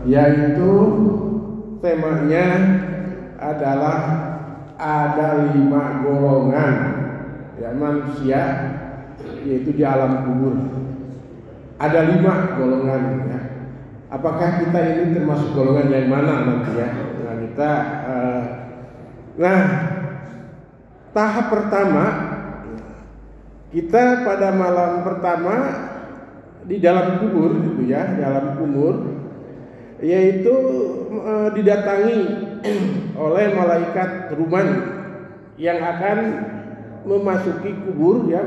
yaitu temanya adalah ada 5 golongan ya manusia, yaitu di alam kubur. Ada 5 golongan ya. Apakah kita ini termasuk golongan yang mana nanti ya? Nah, tahap pertama kita pada malam pertama di dalam kubur gitu ya, di alam kubur, yaitu didatangi oleh malaikat ruman yang akan memasuki kubur ya.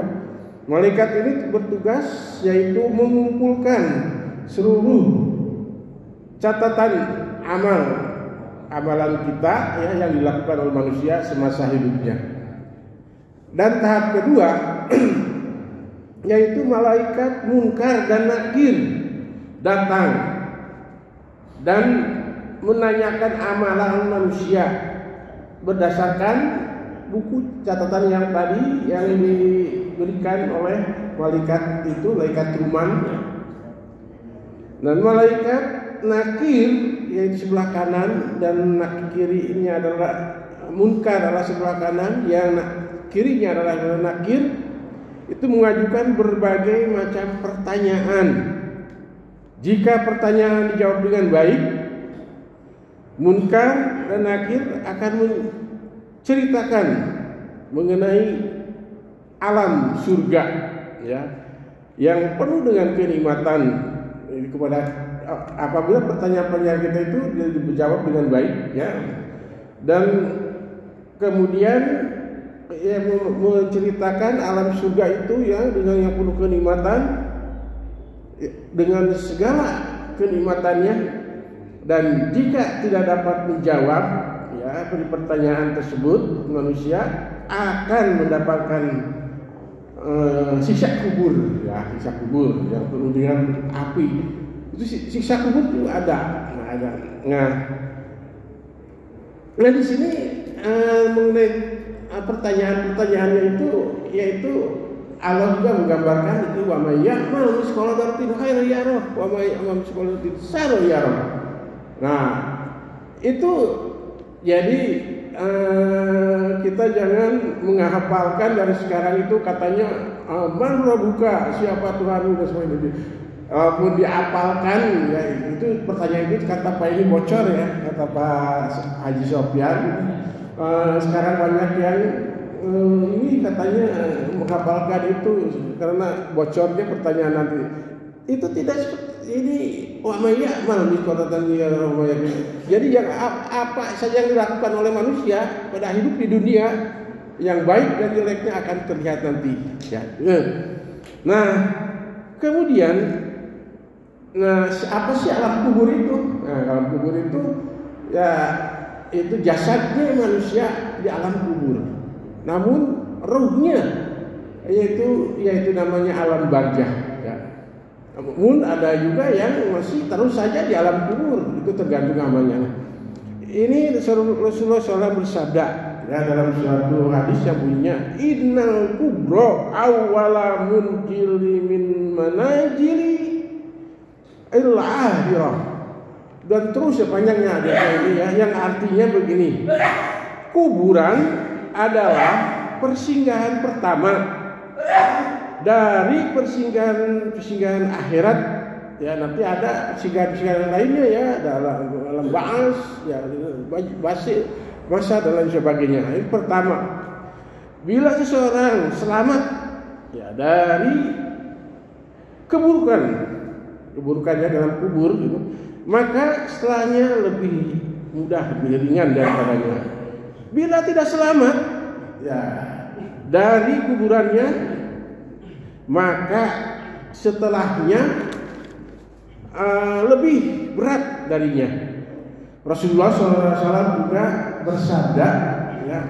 Malaikat ini bertugas yaitu mengumpulkan seluruh catatan amalan kita ya yang dilakukan oleh manusia semasa hidupnya. Dan tahap kedua yaitu malaikat munkar dan nakir datang dan menanyakan amalan manusia berdasarkan buku catatan yang tadi yang diberikan oleh malaikat itu, malaikat ruman. Dan malaikat nakir yaitu sebelah kanan, dan kiri ini adalah munkar adalah sebelah kanan, yang kirinya adalah nakir, itu mengajukan berbagai macam pertanyaan. Jika pertanyaan dijawab dengan baik, munkar dan nakir akan menceritakan mengenai alam surga ya, yang penuh dengan kenikmatan kepada apabila pertanyaan-pertanyaan kita itu dijawab dengan baik ya. Dan kemudian ya, menceritakan alam surga itu ya dengan yang penuh kenikmatan, dengan segala kenikmatannya. Dan jika tidak dapat menjawab ya pertanyaan tersebut, manusia akan mendapatkan siksa kubur ya, siksa kubur yang penuh dengan api. Itu siksa kubur itu ada. Nah di sini mengenai pertanyaan-pertanyaannya itu, yaitu Allah juga menggambarkan itu wa may ya'mal misqala dzarratin khairan yarah wa may ya'mal misqala dzarratin syarran yarah. Nah itu jadi kita jangan menghafalkan dari sekarang itu katanya man rabbuka, siapa Tuhanmu dan sebagainya. Pun diapalkan ya, itu pertanyaan itu kata Pak ini bocor ya, kata Pak Haji Sofyan. Sekarang banyak yang ini katanya menghafalkan itu karena bocornya pertanyaan nanti. Itu tidak seperti ini. Wa may ya'mal misqala dzarratin. Jadi yang apa saja yang dilakukan oleh manusia pada hidup di dunia, yang baik dan jeleknya akan terlihat nanti ya. Nah, kemudian apa sih alam kubur itu? Nah, alam kubur itu ya itu jasadnya manusia di alam kubur. Namun ruhnya yaitu namanya alam barzah ya. Namun ada juga yang masih terus saja di alam kubur, itu tergantung amalnya. Ini Rasulullah SAW bersabda ya dalam suatu hadis yang bunyinya innal kubra awwala munjili min manajili al-akhirah. Dan terus sepanjangnya ada ini ya, yang artinya begini. Kuburan adalah persinggahan pertama dari persinggahan akhirat ya. Nanti ada persinggahan lainnya ya, dalam ba'as ya, masa dan lain sebagainya. Ini pertama, bila seseorang selamat ya dari keburukannya dalam kubur gitu, maka setelahnya lebih mudah, lebih ringan daripadanya. Bila tidak selamat ya dari kuburannya, maka setelahnya lebih berat darinya. Rasulullah SAW juga bersabda ya,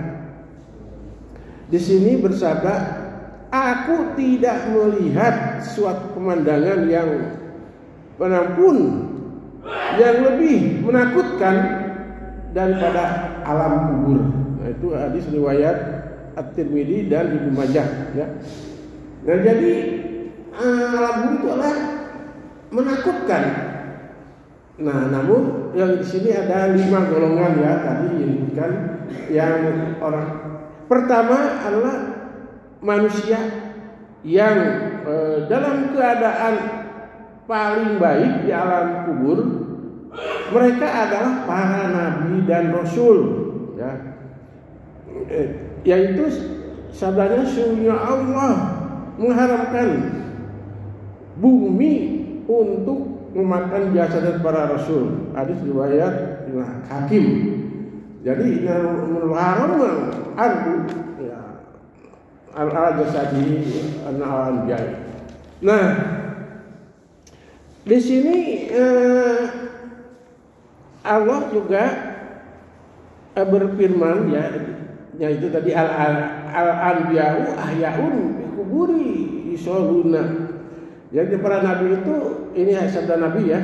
di sini bersabda, aku tidak melihat suatu pemandangan yang manapun yang lebih menakutkan daripada alam kubur. Nah, itu hadis riwayat At-Tirmidzi dan Ibnu Majah ya. Nah, jadi alam kubur itu adalah menakutkan. Nah, namun yang di sini ada 5 golongan ya tadi disebutkan. Yang orang pertama adalah manusia yang dalam keadaan paling baik di alam kubur. Mereka adalah para nabi dan rasul, ya. Yaitu sabdanya sesungguhnya Allah mengharamkan bumi untuk memakan jasad para rasul. Hadis riwayat Hakim. Jadi haram ardu ya al-jasadi an-anbiya. Nah, di sini Allah juga berfirman ya, yaitu tadi al-anbiya'u ahyaun fi kuburi yusoluna. Jadi para nabi itu, ini sabda Nabi ya,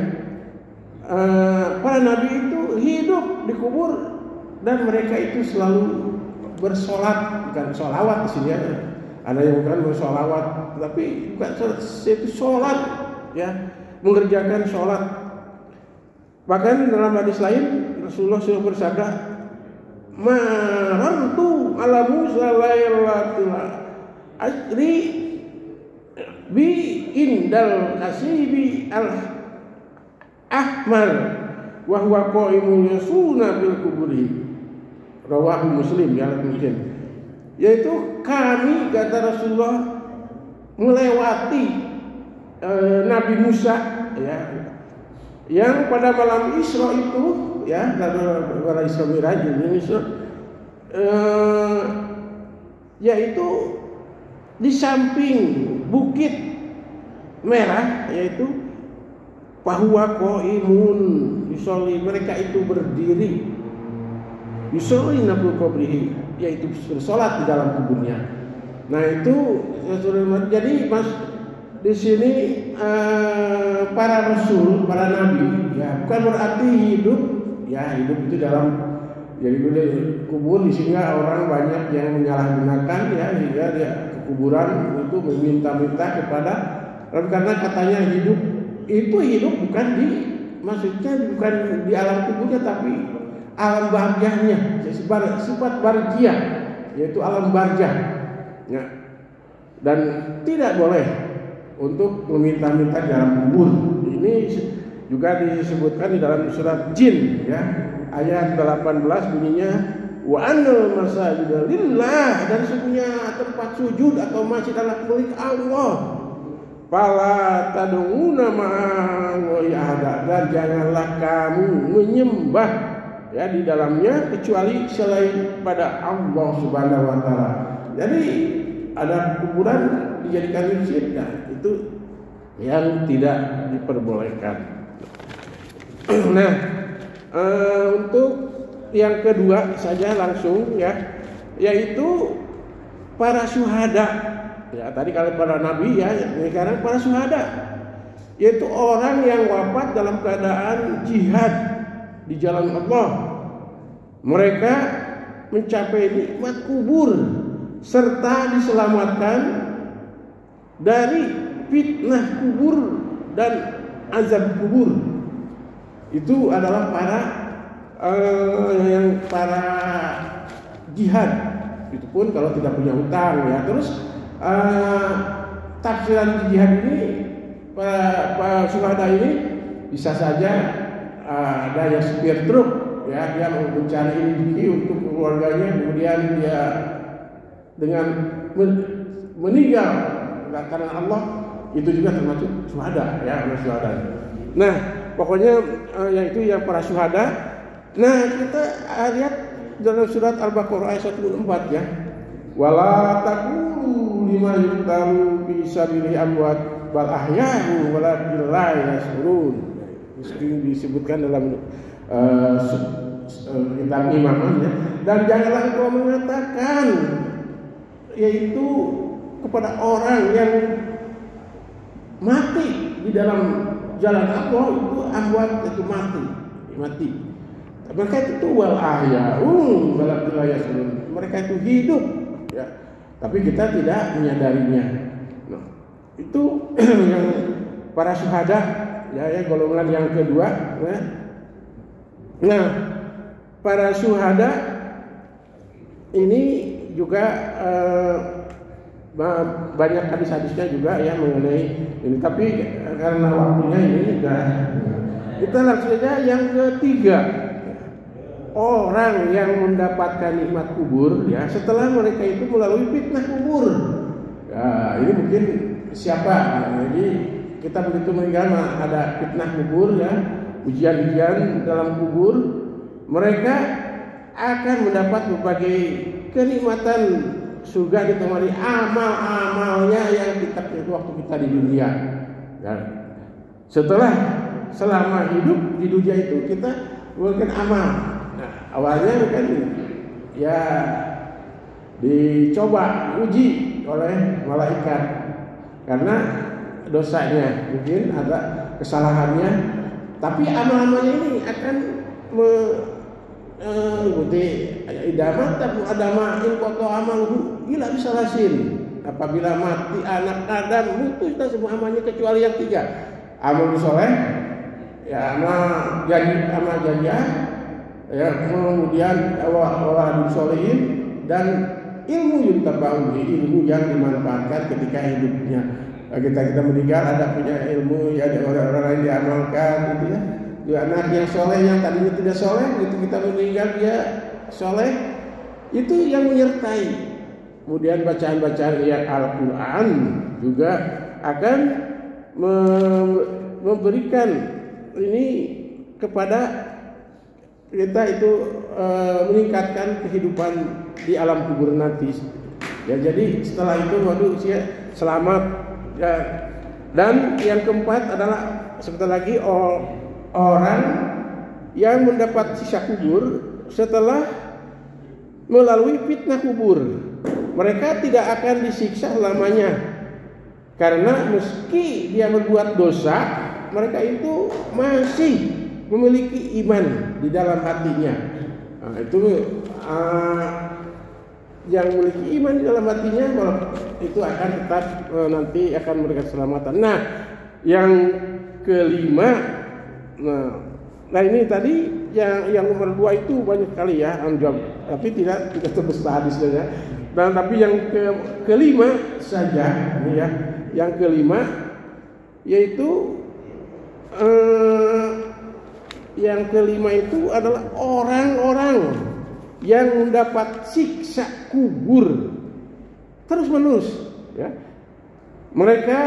para nabi itu hidup di kubur dan mereka itu selalu bersolat, bukan sholawat di sini ya. Ada yang bukan bersolawat, tapi bukan sholat, itu sholat ya, mengerjakan sholat. Bahkan dalam hadis lain Rasulullah SAW bersabda, "Marartu ala Musa lailatul asri bi indal kasibi al ahmar wa huwa qaimun yasuna bil kuburi." Rawahu Muslim ya mungkin. Yaitu kami, kata Rasulullah, melewati Nabi Musa ya, yang pada malam Isra itu ya, pada Isra Miraj ini yaitu di samping bukit merah, yaitu bahwa qaimun yusolli, mereka itu berdiri yusolli nabul qabrihi, yaitu bersolat di dalam kuburnya. Nah itu jadi mas di sini para rasul, para nabi ya, bukan berarti hidup ya, hidup itu dalam jadi kubur. Di sini orang banyak yang menyalahgunakan ya, hingga dia ke kuburan itu meminta-minta kepada, karena katanya hidup itu hidup bukan di, maksudnya bukan di alam kuburnya, tapi alam barzahnya, sifat barzah, yaitu alam barzah ya. Dan tidak boleh untuk meminta-minta di dalam kubur. Ini juga disebutkan di dalam surat Jin ya, ayat 18 bunyinya, wa annal masajida lillah, dan sesungguhnya tempat sujud atau masjid adalah milik Allah. Fala tad'una ma'allahi ahada, dan janganlah kamu menyembah ya di dalamnya kecuali selain pada Allah Subhanahu wa taala. Jadi ada kuburan dijadikan masjid, nah itu yang tidak diperbolehkan. Nah, untuk yang kedua saja langsung ya, yaitu para syuhada. Ya tadi kalau para nabi ya, sekarang para syuhada, yaitu orang yang wafat dalam keadaan jihad di jalan Allah. Mereka mencapai nikmat kubur serta diselamatkan dari fitnah kubur dan azab kubur. Itu adalah para jihad. Itu pun kalau tidak punya hutang ya. Terus tafsiran jihad ini, para syuhada ini bisa saja ada yang supir truk ya, dia mau mencari rezeki untuk keluarganya, kemudian dia dengan meninggal karena Allah, itu juga termasuk syuhada ya, syuhada. Nah, pokoknya yaitu yang para syuhada. Nah, kita lihat dalam surat Al-Baqarah ayat 104 ya. Wala taqulu lima yuqtalu fi sabilillahi amwat bal ahya'u walakin la yash'urun. Disebutkan dalam kitab Imam ya. Dan janganlah engkau mengatakan yaitu kepada orang yang mati di dalam jalan Allah itu amwat, itu mati. Mereka itu wal ahya'un walakin la yash'urun. Mereka itu hidup ya, tapi kita tidak menyadarinya. Nah, itu yang para syuhada ya golongan yang kedua. Nah, para syuhada ini juga banyak hadis-hadisnya juga ya mengenai ini. Tapi karena waktunya ini sudah, kita langsung saja yang ketiga. Orang yang mendapatkan nikmat kubur ya setelah mereka itu melalui fitnah kubur. Ya, ini mungkin siapa? Jadi kita begitu meninggal ada fitnah kubur ya, ujian-ujian dalam kubur. Mereka akan mendapat berbagai kenikmatan surga ditemani amal-amalnya yang kita waktu kita di dunia. Ya. Selama hidup di dunia itu kita melakukan amal. Nah, awalnya kan ya dicoba uji oleh malaikat karena dosanya, mungkin ada kesalahannya, tapi amal-amalnya ini akan mengikuti idamat tabu adama in koto amaluhu ila bisalasin. Apabila mati anak Adam putuslah semua amalnya kecuali yang tiga: amal soleh, ya amal jariah, ya kemudian awal solehin, dan ilmu yuntaba'u, ilmu yang dimanfaatkan ketika hidupnya. Kita meninggal ada punya ilmu ya, orang-orang lain diamalkan gitu ya. Dua anak yang soleh yang tadinya tidak soleh, begitu kita meninggal dia soleh, itu yang menyertai. Kemudian bacaan-bacaan ayat Al-Quran juga akan memberikan ini kepada kita itu meningkatkan kehidupan di alam kubur nanti. Ya, jadi setelah itu manusia selamat. Ya. Dan yang keempat adalah sebentar lagi orang yang mendapat sisa kubur setelah melalui fitnah kubur. Mereka tidak akan disiksa selamanya, karena meski dia berbuat dosa, mereka itu masih memiliki iman di dalam hatinya. Nah, itu yang memiliki iman di dalam hatinya, itu akan tetap nanti akan memberikan keselamatan. Nah, yang kelima, nah ini tadi yang nomor 2 itu banyak kali ya, tapi tidak terbesar hadisnya. Nah, tapi yang kelima saja, ini ya, yang kelima yaitu yang kelima itu adalah orang-orang yang mendapat siksa kubur terus-menerus ya. Mereka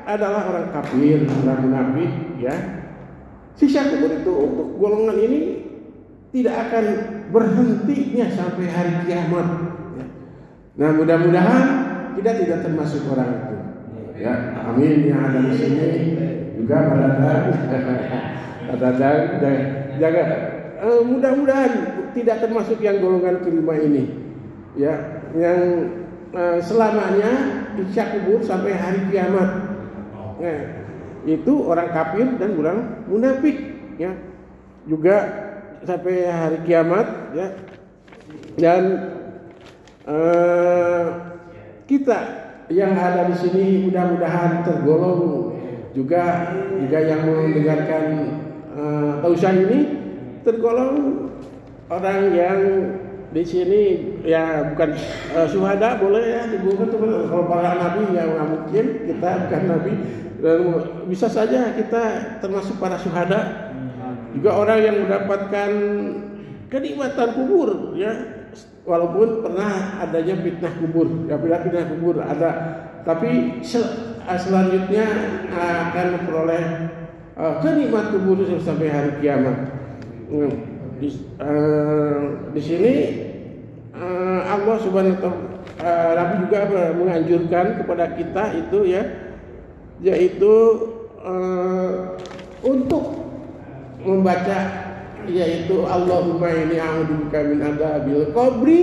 adalah orang kafir, orang munafik ya. Siksa kubur itu untuk golongan ini tidak akan berhentinya sampai hari kiamat ya. Nah, mudah-mudahan kita tidak termasuk orang itu ya. Amin. Yang ada di sini juga pada jaga mudah-mudahan tidak termasuk yang golongan kelima ini ya, yang selamanya siksa kubur sampai hari kiamat. Nah, itu orang kafir dan orang munafik ya, juga sampai hari kiamat ya. Dan kita yang ada di sini mudah-mudahan tergolong juga yang mendengarkan tausiah ini tergolong orang yang di sini ya bukan syuhada, boleh ya dibuka tuh. Kalau para nabi ya nggak mungkin, kita bukan nabi, dan bisa saja kita termasuk para syuhada. Juga orang yang mendapatkan kenikmatan kubur ya, walaupun pernah adanya fitnah kubur ya, fitnah kubur ada, tapi selanjutnya akan memperoleh kenikmat kubur sampai hari kiamat. Di sini Allah Subhanahu wa taala Nabi juga menganjurkan kepada kita itu ya, yaitu untuk membaca yaitu Allahumma inni a'udzubika min adzabil qabri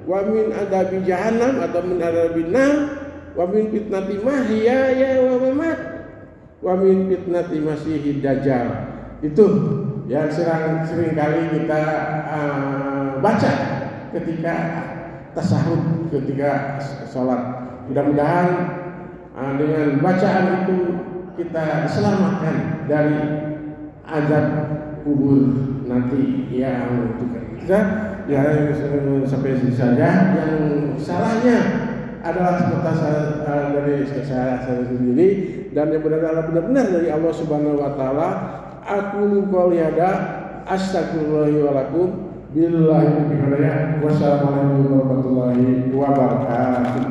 wa min adzabi jahannam atau min adzabin nar wa min fitnati mahyaya wa mamat wa min fitnati masiihid dajjal. Itu yang sering kali kita baca ketika tasahud, ketika sholat. Mudah-mudahan dengan bacaan itu kita diselamatkan dari azab kubur nanti yang kita ya sampai sini saja. Yang salahnya adalah semata dari saya sendiri, dan yang benar adalah benar-benar dari Allah Subhanahu wa taala. Aku qouliyada astagfirullahi wa lakum billahi min hidayah. Wassalamualaikum warahmatullahi wabarakatuh.